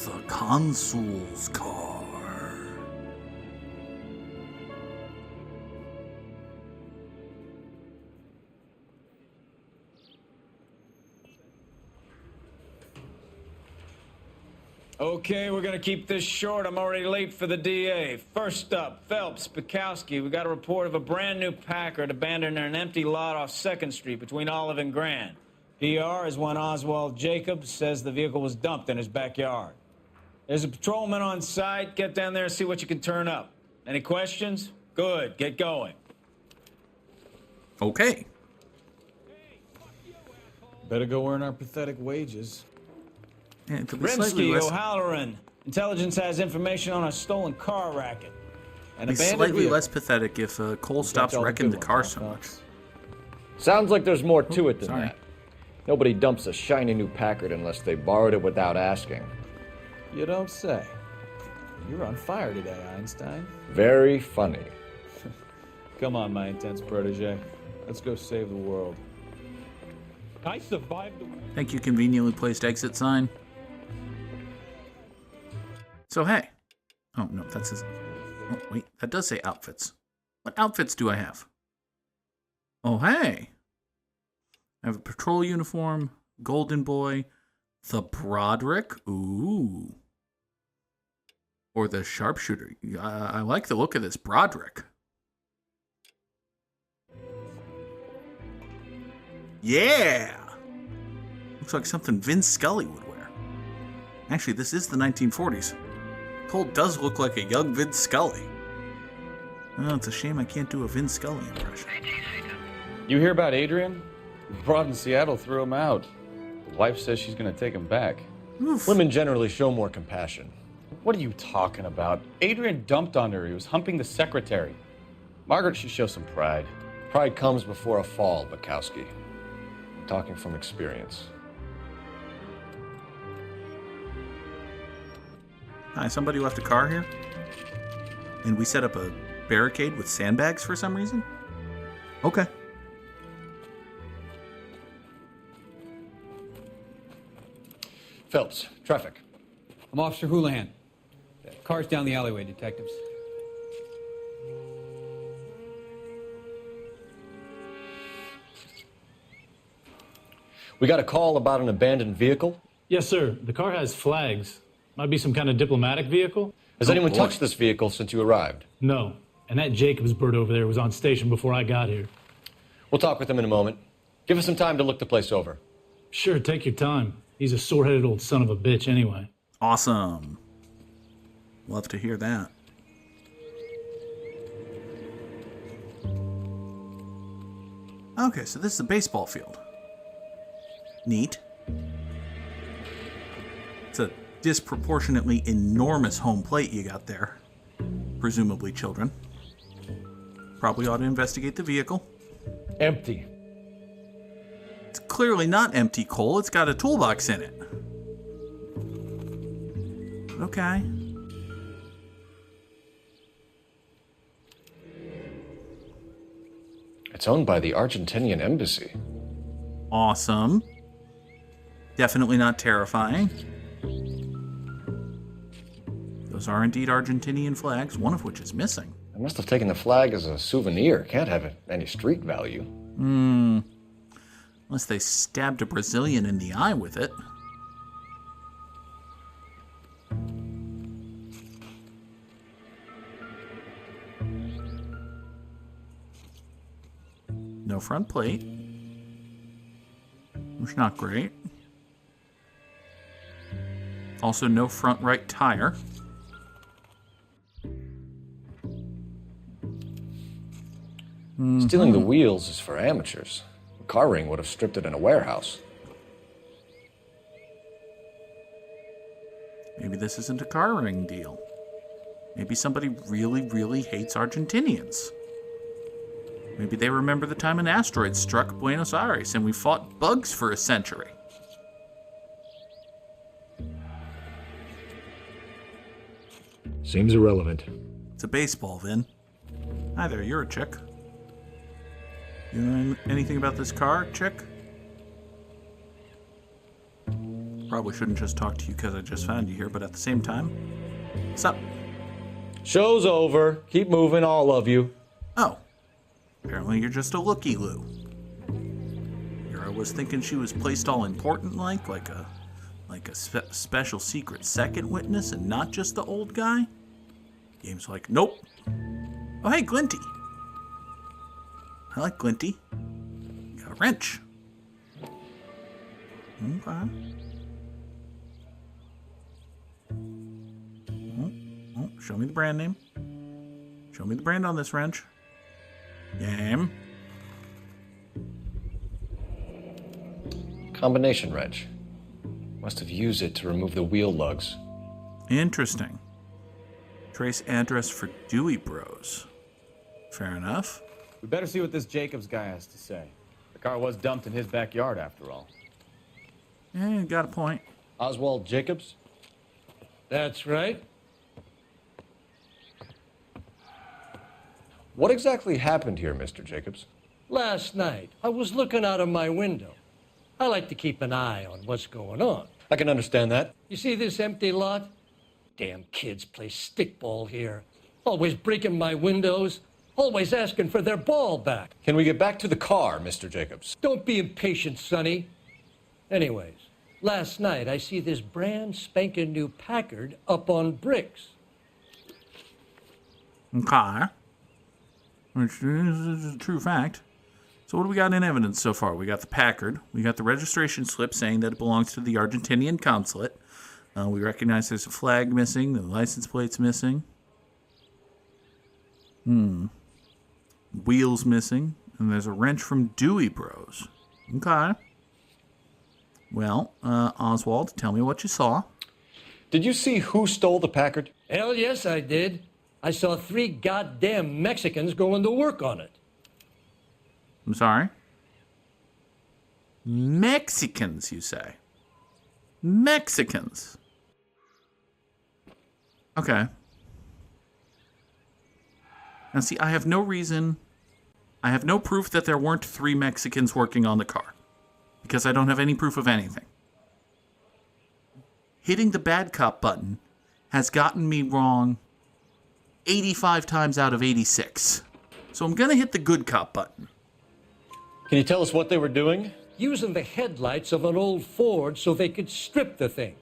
The consul's car. Okay, we're gonna keep this short. I'm already late for the DA. First up, Phelps, Bukowski. We got a report of a brand new Packard abandoned in an empty lot off 2nd Street between Olive and Grand. PR is when Oswald Jacobs says the vehicle was dumped in his backyard. There's a patrolman on site. Get down there and see what you can turn up. Any questions? Good, get going. Okay. Better go earn our pathetic wages. Yeah, it could be slightly Rimsky, less, O'Halloran. Intelligence has information on a stolen car racket. An slightly vehicle. less pathetic if Cole stops wrecking the car so much. Sounds like there's more to it than sorry. that. Nobody dumps a shiny new Packard unless they borrowed it without asking. You don't say. You're on fire today, Einstein. Very funny. Come on, my intense protege. Let's go save the world. I survived the... Thank you, conveniently placed exit sign. So, hey. Oh, no, that says... Oh, wait, that does say outfits. What outfits do I have? Oh, hey. I have a patrol uniform, Golden Boy, the Broderick, ooh. Or the Sharpshooter. I like the look of this Broderick. Yeah! Looks like something Vince Scully would wear. Actually, this is the 1940s. Cole does look like a young Vince Scully. Oh, it's a shame I can't do a Vince Scully impression. You hear about Adrian? The broad in Seattle threw him out. The wife says she's gonna take him back. Oof. Women generally show more compassion. What are you talking about? Adrian dumped on her. He was humping the secretary. Margaret should show some pride. Pride comes before a fall, Bukowski. I'm talking from experience. Hi, somebody left a car here? And we set up a barricade with sandbags for some reason? Okay. Phelps, traffic. I'm Officer Houlihan. Car's down the alleyway, detectives. We got a call about an abandoned vehicle. Yes, sir. The car has flags. Might be some kind of diplomatic vehicle? Has anyone touched this vehicle since you arrived? No. And that Jacobs bird over there was on station before I got here. We'll talk with him in a moment. Give us some time to look the place over. Sure, take your time. He's a sore-headed old son of a bitch anyway. Awesome. Love to hear that. Okay, so this is a baseball field. Neat. It's a disproportionately enormous home plate you got there. Presumably children. Probably ought to investigate the vehicle. Empty. It's clearly not empty, Cole. It's got a toolbox in it. Okay. It's owned by the Argentinian embassy. Awesome. Definitely not terrifying. Those are indeed Argentinian flags, one of which is missing. I must have taken the flag as a souvenir. Can't have any street value. Unless they stabbed a Brazilian in the eye with it. No front plate. Which is not great. Also no front right tire. Stealing the wheels is for amateurs. A car ring would have stripped it in a warehouse. Maybe this isn't a car ring deal. Maybe somebody really, really hates Argentinians. Maybe they remember the time an asteroid struck Buenos Aires and we fought bugs for a century. Seems irrelevant. It's a baseball, Vin. Hi there, you're a chick. You know anything about this car, chick? Probably shouldn't just talk to you because I just found you here, but at the same time, what's up? Show's over. Keep moving, all of you. Oh, apparently you're just a looky-loo. Here I was thinking she was placed all important like a special secret second witness and not just the old guy. Game's like, nope. Oh, hey, Glinty. I like Glinty. Got a wrench. Okay. Oh, show me the brand name. Show me the brand on this wrench. Game. Combination wrench. Must have used it to remove the wheel lugs. Interesting. Trace address for Dewey Bros. Fair enough. We better see what this Jacobs guy has to say. The car was dumped in his backyard, after all. Yeah, you got a point. Oswald Jacobs? That's right. What exactly happened here, Mr. Jacobs? Last night, I was looking out of my window. I like to keep an eye on what's going on. I can understand that. You see this empty lot? Damn kids play stickball here. Always breaking my windows. Always asking for their ball back. Can we get back to the car, Mr. Jacobs? Don't be impatient, Sonny. Anyways, last night I see this brand spanking new Packard up on bricks. Okay. Which is a true fact. So what do we got in evidence so far? We got the Packard. We got the registration slip saying that it belongs to the Argentinian consulate. We recognize there's a flag missing. The license plate's missing. Wheels missing. And there's a wrench from Dewey Bros. Okay. Well, Oswald, tell me what you saw. Did you see who stole the Packard? Hell yes, I did. I saw 3 goddamn Mexicans going to work on it. I'm sorry? Mexicans, you say? Mexicans. Okay. Now, see, I have no proof that there weren't 3 Mexicans working on the car. Because I don't have any proof of anything. Hitting the bad cop button has gotten me wrong 85 times out of 86. So I'm going to hit the good cop button. Can you tell us what they were doing? Using the headlights of an old Ford so they could strip the thing.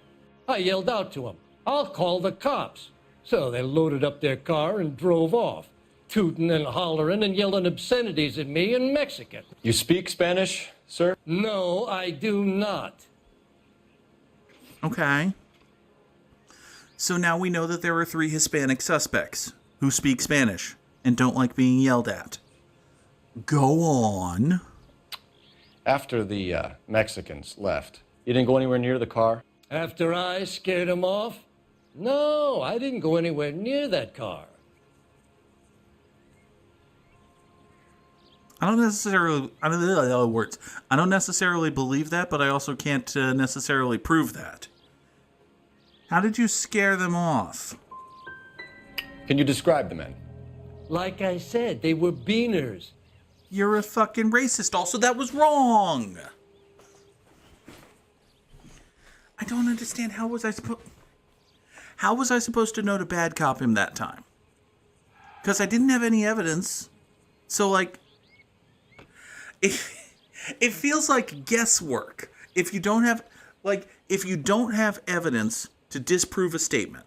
I yelled out to them, "I'll call the cops." So they loaded up their car and drove off, tooting and hollering and yelling obscenities at me in Mexican. You speak Spanish, sir? No, I do not. Okay. So now we know that there are 3 Hispanic suspects who speak Spanish and don't like being yelled at. Go on. After the Mexicans left, you didn't go anywhere near the car? After I scared them off? No, I didn't go anywhere near that car. I don't necessarily believe that, but I also can't necessarily prove that. How did you scare them off? Can you describe the men? Like I said, they were beaners. You're a fucking racist. Also, that was wrong. I don't understand. How was I supposed to know to bad cop him that time? Because I didn't have any evidence. So, like, it feels like guesswork. If you don't have evidence to disprove a statement,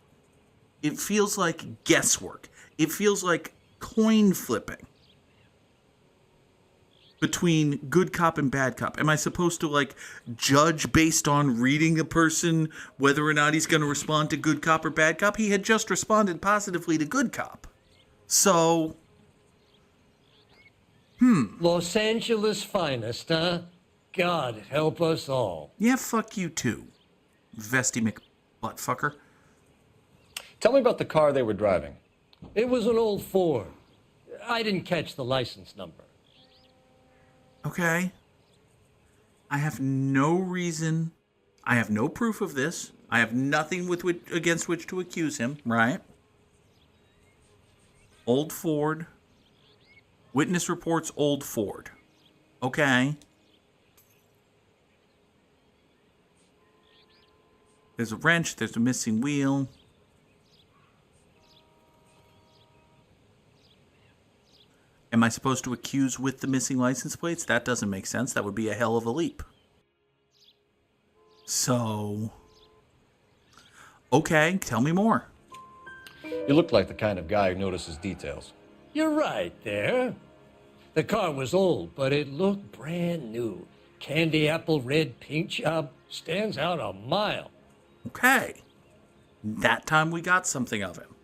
it feels like guesswork. It feels like coin flipping between good cop and bad cop. Am I supposed to, like, judge based on reading a person whether or not he's going to respond to good cop or bad cop? He had just responded positively to good cop. So, Los Angeles finest, huh? God help us all. yeah, fuck you too, Vesty McButtfucker. Tell me about the car they were driving. It was an old Ford. I didn't catch the license number. Okay. I have no reason. I have no proof of this. I have nothing against which to accuse him, right? Old Ford. Witness reports old Ford. Okay. There's a wrench. There's a missing wheel. Am I supposed to accuse with the missing license plates? That doesn't make sense. That would be a hell of a leap. So, okay, tell me more. You look like the kind of guy who notices details. You're right there. The car was old, but it looked brand new. Candy apple red paint job stands out a mile. Okay. That time we got something of him.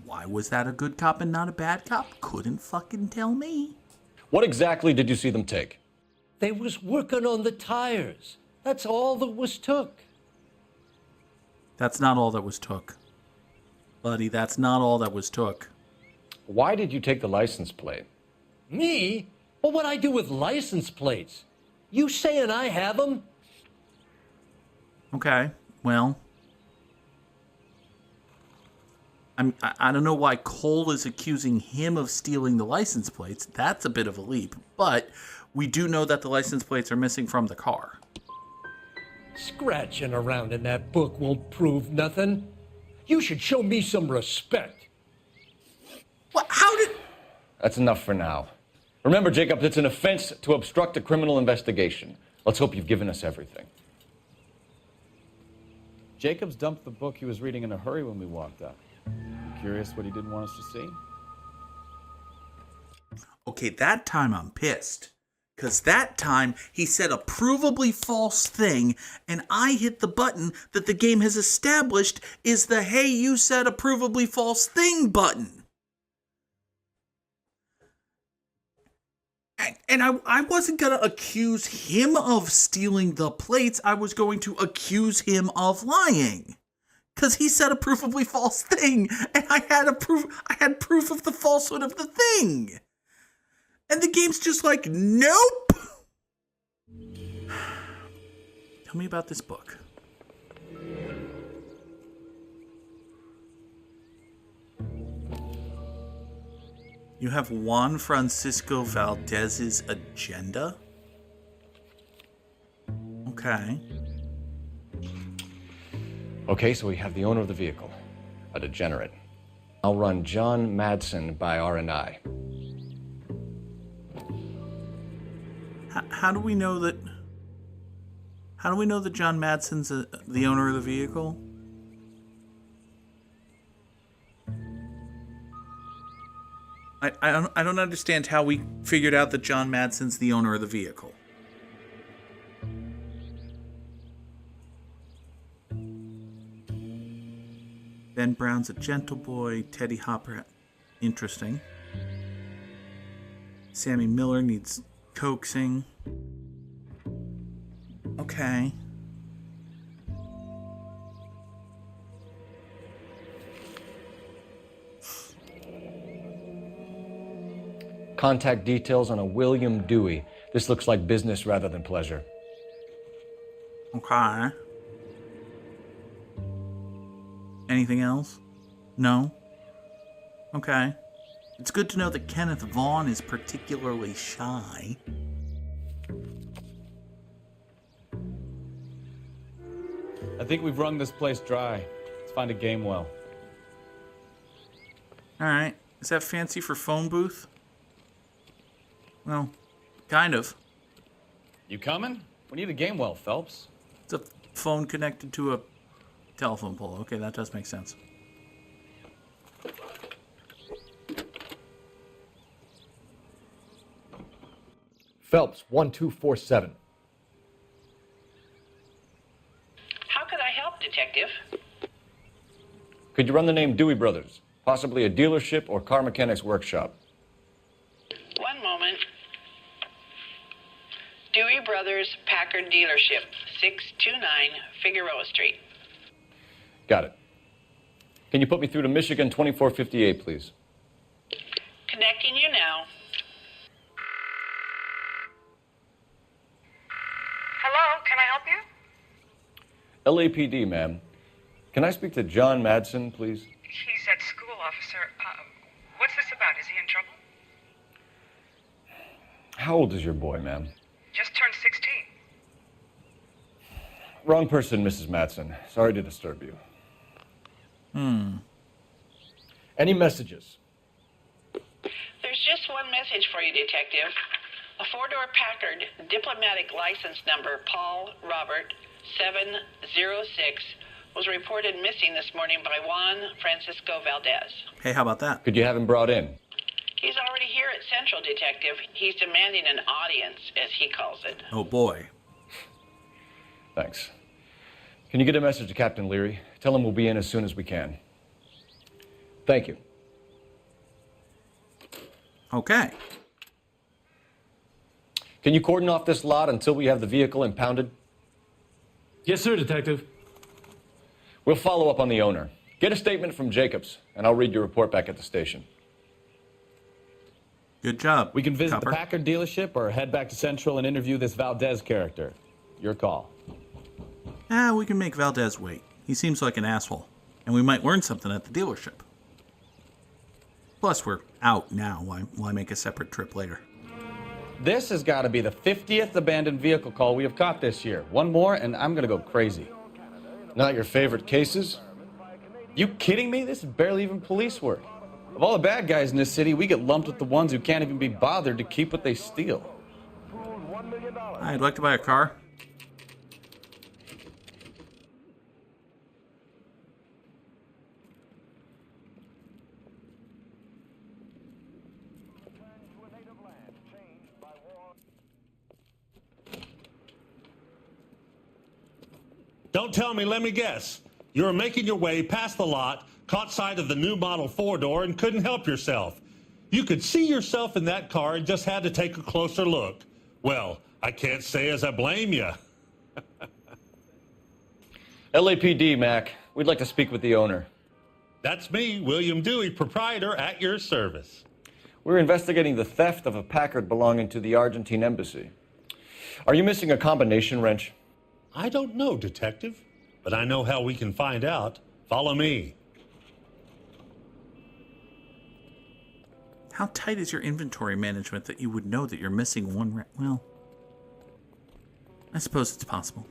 Why was that a good cop and not a bad cop? Couldn't fucking tell me. What exactly did you see them take? They was working on the tires. That's all that was took. That's not all that was took. Buddy, that's not all that was took. Why did you take the license plate? Me? Well, what'd I do with license plates? You saying I have them? Okay, well. I don't know why Cole is accusing him of stealing the license plates. That's a bit of a leap. But we do know that the license plates are missing from the car. Scratching around in that book won't prove nothing. You should show me some respect. What? How did... That's enough for now. Remember, Jacob, it's an offense to obstruct a criminal investigation. Let's hope you've given us everything. Jacobs dumped the book he was reading in a hurry when we walked up. Curious what he didn't want us to see? Okay, that time I'm pissed. Because that time he said a provably false thing, and I hit the button that the game has established is the "Hey, you said a provably false thing" button. And I wasn't going to accuse him of stealing the plates. I was going to accuse him of lying. Because he said a provably false thing, and I had proof of the falsehood of the thing. And the game's just like, nope. Tell me about this book. You have Juan Francisco Valdez's agenda? Okay. Okay, so we have the owner of the vehicle, a degenerate. I'll run John Madsen by R&I. How do we know that? How do we know that John Madsen's the owner of the vehicle? I don't understand how we figured out that John Madsen's the owner of the vehicle. Ben Brown's a gentle boy. Teddy Hopper, interesting. Sammy Miller needs coaxing. Okay. Contact details on a William Dewey. This looks like business rather than pleasure. Okay. Anything else? No? Okay. It's good to know that Kenneth Vaughn is particularly shy. I think we've wrung this place dry. Let's find a game well. Alright. Is that fancy for phone booth? Well, kind of. You coming? We need a game well, Phelps. It's a phone connected to a telephone pole. Okay, that does make sense. Phelps, 1247. How could I help, Detective? Could you run the name Dewey Brothers? Possibly a dealership or car mechanics workshop. One moment. Dewey Brothers Packard Dealership, 629 Figueroa Street. Got it. Can you put me through to Michigan 2458, please? Connecting you now. Hello, can I help you? LAPD, ma'am. Can I speak to John Madsen, please? He's at school, officer. What's this about? Is he in trouble? How old is your boy, ma'am? Just turned 16. Wrong person, Mrs. Matson. Sorry to disturb you. Any messages? There's just one message for you, Detective. A four-door Packard diplomatic license number Paul Robert 706 was reported missing this morning by Juan Francisco Valdez. Hey, how about that? Could you have him brought in? He's already here at Central, Detective. He's demanding an audience, as he calls it. Oh, boy. Thanks. Can you get a message to Captain Leary? Tell him we'll be in as soon as we can. Thank you. Okay. Can you cordon off this lot until we have the vehicle impounded? Yes, sir, Detective. We'll follow up on the owner. Get a statement from Jacobs, and I'll read your report back at the station. Good job. We can visit Copper. the Packard dealership or head back to Central and interview this Valdez character. Your call. We can make Valdez wait. He seems like an asshole. And we might learn something at the dealership. Plus, we're out now. Why make a separate trip later? This has got to be the 50th abandoned vehicle call we have caught this year. One more, and I'm going to go crazy. Not your favorite cases? You kidding me? This is barely even police work. Of all the bad guys in this city, we get lumped with the ones who can't even be bothered to keep what they steal. I'd like to buy a car. Don't tell me, let me guess. You were making your way past the lot, caught sight of the new model four-door, and couldn't help yourself. You could see yourself in that car and just had to take a closer look. Well, I can't say as I blame you. LAPD, Mac. We'd like to speak with the owner. That's me, William Dewey, proprietor, at your service. We're investigating the theft of a Packard belonging to the Argentine embassy. Are you missing a combination wrench? I don't know, Detective, but I know how we can find out. Follow me. How tight is your inventory management that you would know that you're missing one well, I suppose it's possible.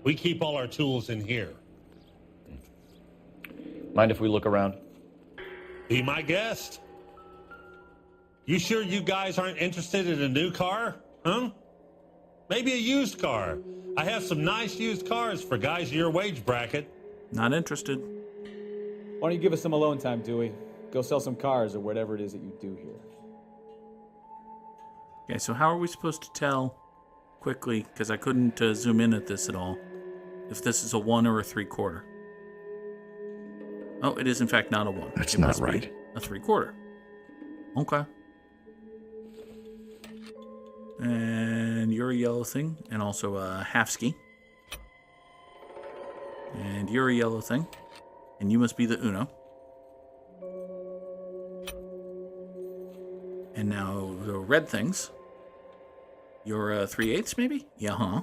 We keep all our tools in here. Mind if we look around? Be my guest. You sure you guys aren't interested in a new car? Huh? Maybe a used car. I have some nice used cars for guys in your wage bracket. Not interested. Why don't you give us some alone time, Dewey? Go sell some cars or whatever it is that you do here. Okay, so how are we supposed to tell quickly, because I couldn't zoom in at this at all, if this is a 1 or a 3/4? Oh, it is in fact not a 1. That's it not must right. Be a 3/4. Okay. And you're a yellow thing, and also a half ski. And you're a yellow thing, and you must be the Uno. And now the red things. You're a 3/8 maybe? Yeah, huh?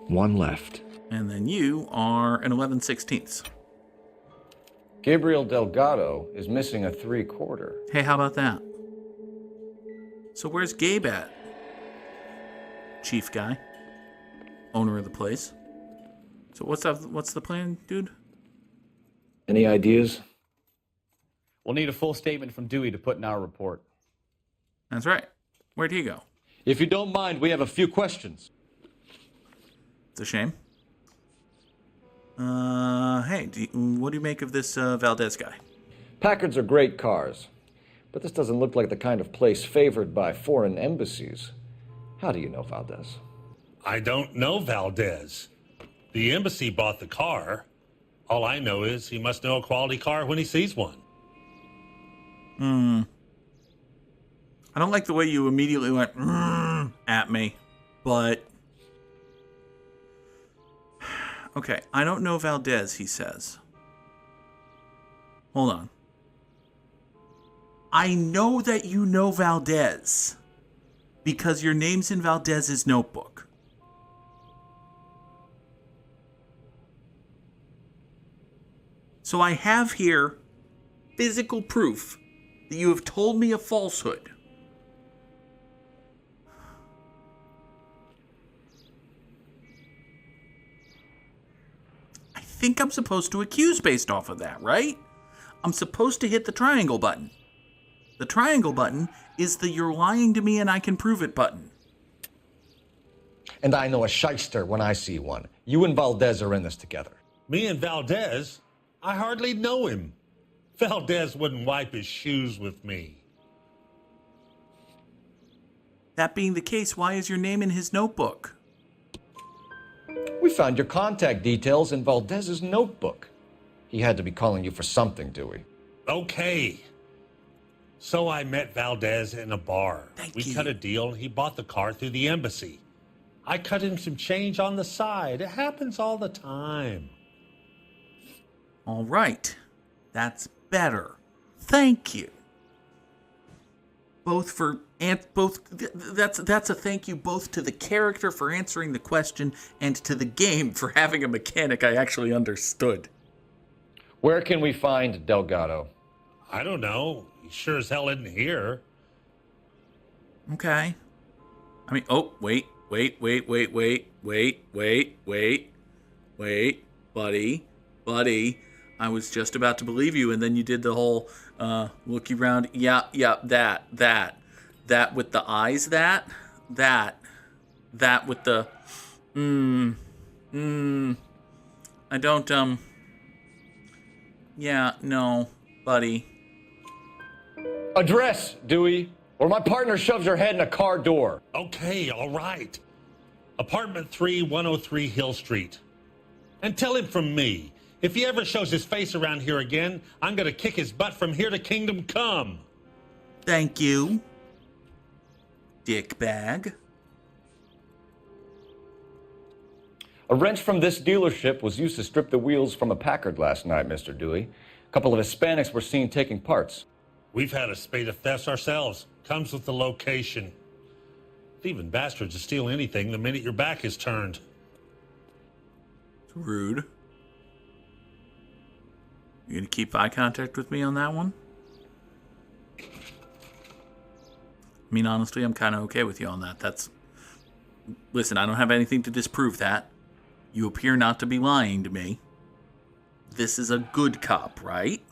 One left. And then you are an 11/16. Gabriel Delgado is missing a 3/4. Hey, how about that? So where's Gabe at? Chief guy. Owner of the place. So what's the plan, dude? Any ideas? We'll need a full statement from Dewey to put in our report. That's right. Where'd he go? If you don't mind, we have a few questions. It's a shame. Hey, what do you make of this Valdez guy? Packards are great cars, but this doesn't look like the kind of place favored by foreign embassies. How do you know Valdez? I don't know Valdez. The embassy bought the car. All I know is he must know a quality car when he sees one. I don't like the way you immediately went at me, but... Okay, I don't know Valdez, he says. Hold on. I know that you know Valdez because your name's in Valdez's notebook. So I have here physical proof that you have told me a falsehood. think I'm supposed to accuse based off of that, right? I'm supposed to hit the triangle button. The triangle button is the "you're lying to me and I can prove it" button. And I know a shyster when I see one. You and Valdez are in this together. Me and Valdez? I hardly know him. Valdez wouldn't wipe his shoes with me. That being the case, why is your name in his notebook? We found your contact details in Valdez's notebook. He had to be calling you for something, Dewey. Okay. So I met Valdez in a bar. Thank we you. cut a deal and he bought the car through the embassy. I cut him some change on the side. It happens all the time. All right. That's better. Thank you. That's a thank you both to the character for answering the question and to the game for having a mechanic I actually understood. Where can we find Delgado? I don't know. He sure as hell isn't here. Okay. I mean, oh, wait, buddy. I was just about to believe you, and then you did the whole look around. Yeah, that with the eyes. That with the I don't Yeah, no, buddy. Address, Dewey, or my partner shoves her head in a car door. Okay, all right. Apartment 3, 103 Hill Street. And tell him from me, if he ever shows his face around here again, I'm going to kick his butt from here to Kingdom Come. Thank you, dickbag. A wrench from this dealership was used to strip the wheels from a Packard last night, Mr. Dewey. A couple of Hispanics were seen taking parts. We've had a spate of thefts ourselves. Comes with the location. Thieving bastards to steal anything the minute your back is turned. It's rude. You gonna keep eye contact with me on that one? I mean, honestly, I'm kind of okay with you on that. Listen, I don't have anything to disprove that. You appear not to be lying to me. This is a good cop, right?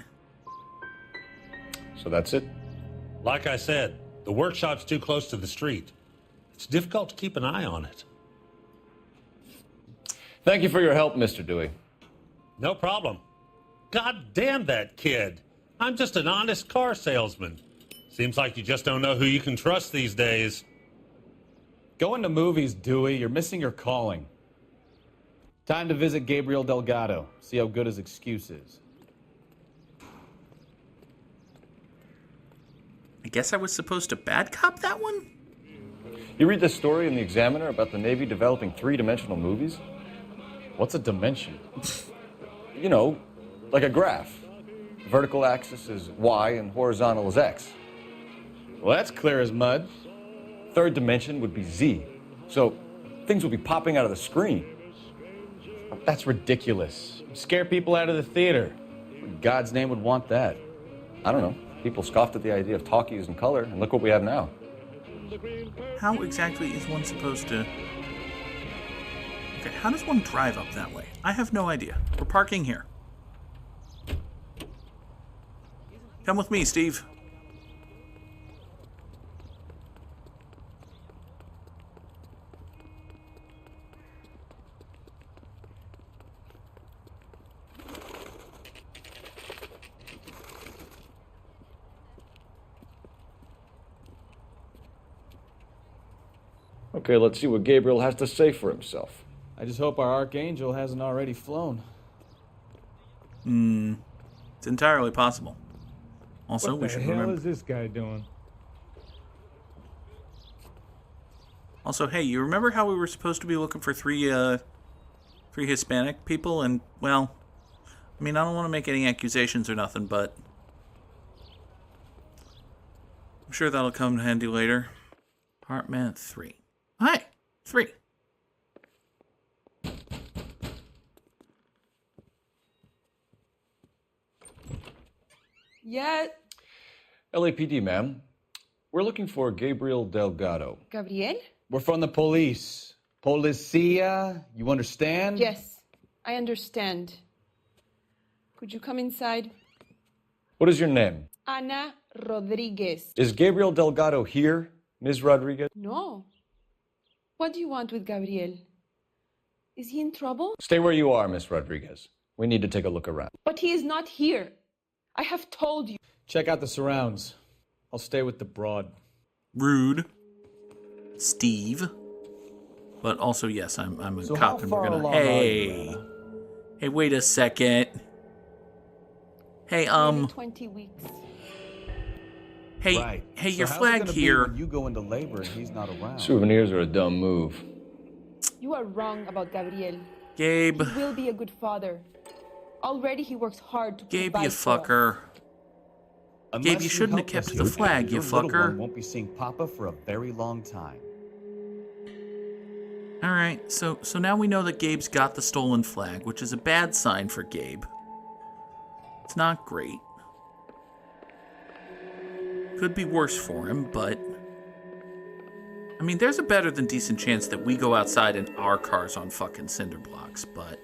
So that's it? Like I said, the workshop's too close to the street. It's difficult to keep an eye on it. Thank you for your help, Mr. Dewey. No problem. God damn that kid. I'm just an honest car salesman. Seems like you just don't know who you can trust these days. Going to movies, Dewey. You're missing your calling. Time to visit Gabriel Delgado. See how good his excuse is. I guess I was supposed to bad cop that one? You read this story in the Examiner about the Navy developing three-dimensional movies? What's a dimension? You know, like a graph. Vertical axis is Y and horizontal is X. Well, that's clear as mud. Third dimension would be Z. So things would be popping out of the screen. That's ridiculous. Scare people out of the theater. Who in God's name would want that? I don't know. People scoffed at the idea of talkies in color, and look what we have now. How exactly is one supposed to... Okay, how does one drive up that way? I have no idea. We're parking here. Come with me, Steve. Okay, let's see what Gabriel has to say for himself. I just hope our archangel hasn't already flown. It's entirely possible. Also, we should remember... What the hell is this guy doing? Also, hey, you remember how we were supposed to be looking for three Hispanic people? And, well, I mean, I don't want to make any accusations or nothing, but I'm sure that'll come in handy later. Apartment 3. Hi, 3. Yet. LAPD, ma'am. We're looking for Gabriel Delgado. Gabriel? We're from the police. Policia, you understand? Yes, I understand. Could you come inside? What is your name? Ana Rodriguez. Is Gabriel Delgado here, Ms. Rodriguez? No. What do you want with Gabriel? Is he in trouble? Stay where you are, Miss Rodriguez. We need to take a look around. But he is not here. I have told you. Check out the surrounds. I'll stay with the broad. Rude. Steve. But also, yes, I'm a So cop how and far we're gonna. along are you, Hey. Anna? Hey, wait a second. Hey, Maybe 20 weeks. Hey, Right. hey, So your how's it flag gonna be here. when you go into labor and he's not around. Souvenirs are a dumb move. You are wrong about Gabriel. Gabe. He will be a good father. Already he works hard to Gabe, provide you for us. fucker. Unless Gabe, you shouldn't have help kept us the here, flag, you your little fucker. one won't be seeing Papa for a very long time. Alright, so now we know that Gabe's got the stolen flag, which is a bad sign for Gabe. It's not great. Could be worse for him, but... I mean, there's a better than decent chance that we go outside and our car's on fucking cinder blocks, but...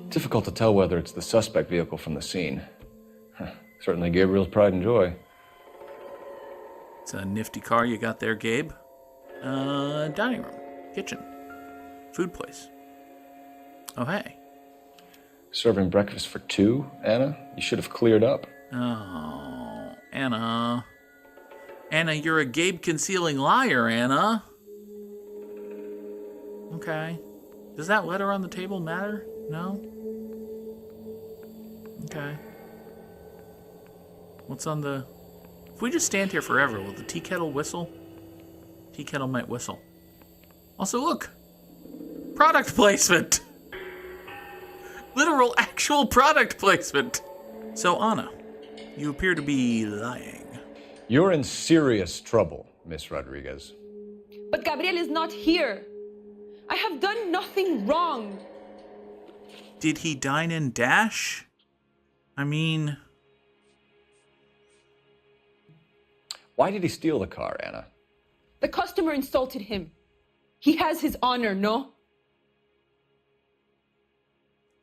Difficult to tell whether it's the suspect vehicle from the scene. Certainly Gabriel's pride and joy. It's a nifty car you got there, Gabe. Dining room, kitchen, food place. Oh, hey. Serving breakfast for two, Anna? You should have cleared up. Oh, Anna. Anna, you're a Gabe concealing liar, Anna. Okay. Does that letter on the table matter? No? Okay. What's on the... If we just stand here forever, will the tea kettle whistle? Tea kettle might whistle. Also, look! Product placement! Literal, actual product placement! So, Anna, you appear to be lying. You're in serious trouble, Miss Rodriguez. But Gabriel is not here. I have done nothing wrong. Did he dine and dash? I mean... Why did he steal the car, Anna? The customer insulted him. He has his honor, no?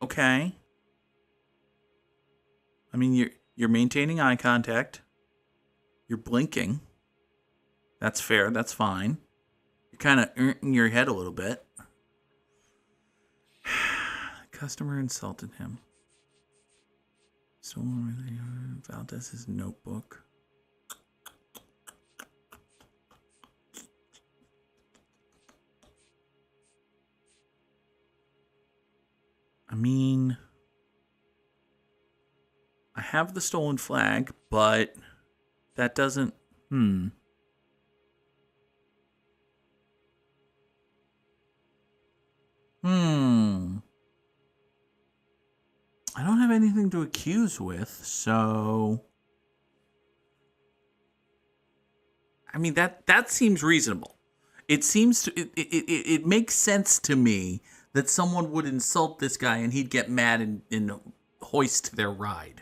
Okay. I mean, you're maintaining eye contact. You're blinking. That's fair. That's fine. You're kind of in your head a little bit. The customer insulted him. Stolen Valdez's notebook. I mean, I have the stolen flag, but that doesn't... I don't have anything to accuse with, so... I mean, that seems reasonable. It seems to... It makes sense to me that someone would insult this guy and he'd get mad and hoist their ride.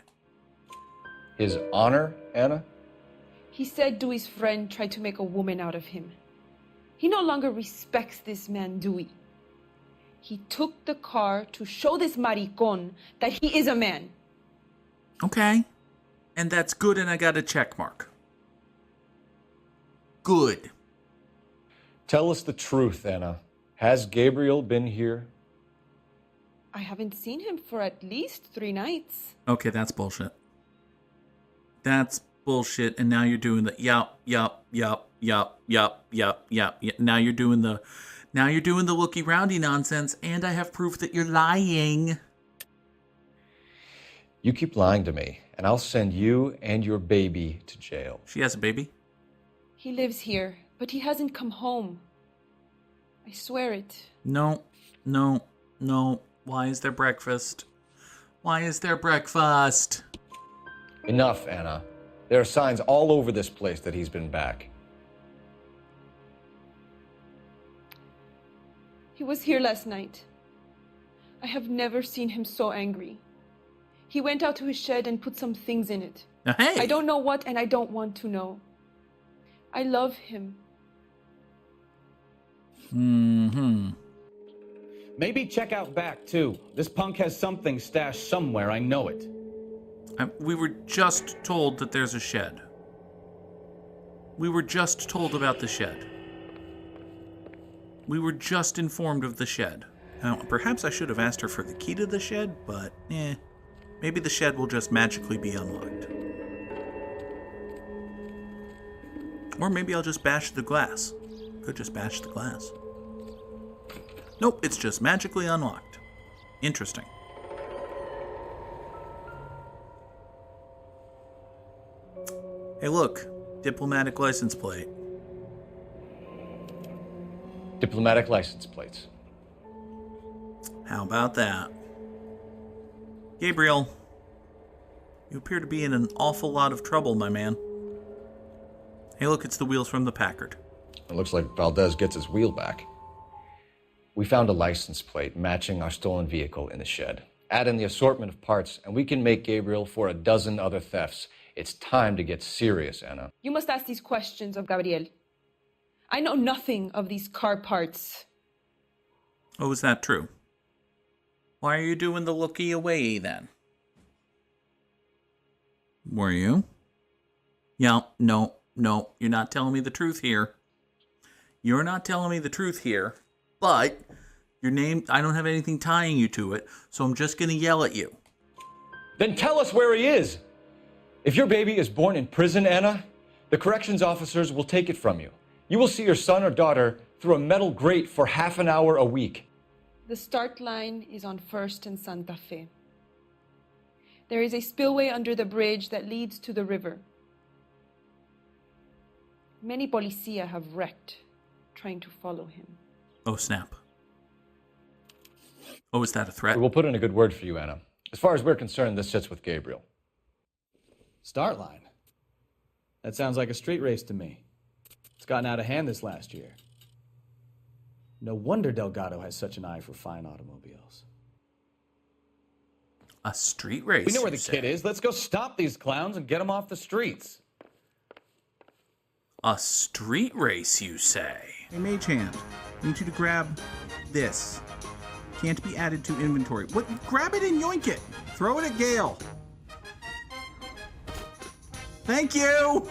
His honor, Anna? He said Dewey's friend tried to make a woman out of him. He no longer respects this man, Dewey. He took the car to show this maricon that he is a man. Okay. And that's good, and I got a check mark. Good. Tell us the truth, Anna. Has Gabriel been here? I haven't seen him for at least 3 nights. Okay, that's bullshit. That's bullshit, and now you're doing the yup. Now you're doing the looky roundy nonsense, and I have proof that you're lying. You keep lying to me, and I'll send you and your baby to jail. She has a baby? He lives here, but he hasn't come home. I swear it. No. Why is there breakfast? Why is there breakfast? Enough, Anna. There are signs all over this place that he's been back. He was here last night. I have never seen him so angry. He went out to his shed and put some things in it. Hey! I don't know what, and I don't want to know. I love him. Maybe check out back, too. This punk has something stashed somewhere, I know it. We were just told that there's a shed. We were just told about the shed. We were just informed of the shed. Now, perhaps I should have asked her for the key to the shed, but maybe the shed will just magically be unlocked. Or maybe I'll just bash the glass. Could just bash the glass. Nope, it's just magically unlocked. Interesting. Hey, look. Diplomatic license plate. Diplomatic license plates. How about that? Gabriel, you appear to be in an awful lot of trouble, my man. Hey, look, it's the wheels from the Packard. It looks like Valdez gets his wheel back. We found a license plate matching our stolen vehicle in the shed. Add in the assortment of parts, and we can make Gabriel for a dozen other thefts. It's time to get serious, Anna. You must ask these questions of Gabriel. I know nothing of these car parts. Oh, is that true? Why are you doing the looky away, then? Were you? Yeah, no, you're not telling me the truth here. You're not telling me the truth here, but your name, I don't have anything tying you to it, so I'm just going to yell at you. Then tell us where he is. If your baby is born in prison, Anna, the corrections officers will take it from you. You will see your son or daughter through a metal grate for half an hour a week. The start line is on 1st and Santa Fe. There is a spillway under the bridge that leads to the river. Many policia have wrecked trying to follow him. Oh, snap. Oh, is that a threat? We will put in a good word for you, Anna. As far as we're concerned, this sits with Gabriel. Start line? That sounds like a street race to me. It's gotten out of hand this last year. No wonder Delgado has such an eye for fine automobiles. A street race? We know where the kid is. Let's go stop these clowns and get them off the streets. A street race, you say? Hey, Mage Hand, I need you to grab this. Can't be added to inventory. What? Grab it and yoink it. Throw it at Gale. Thank you!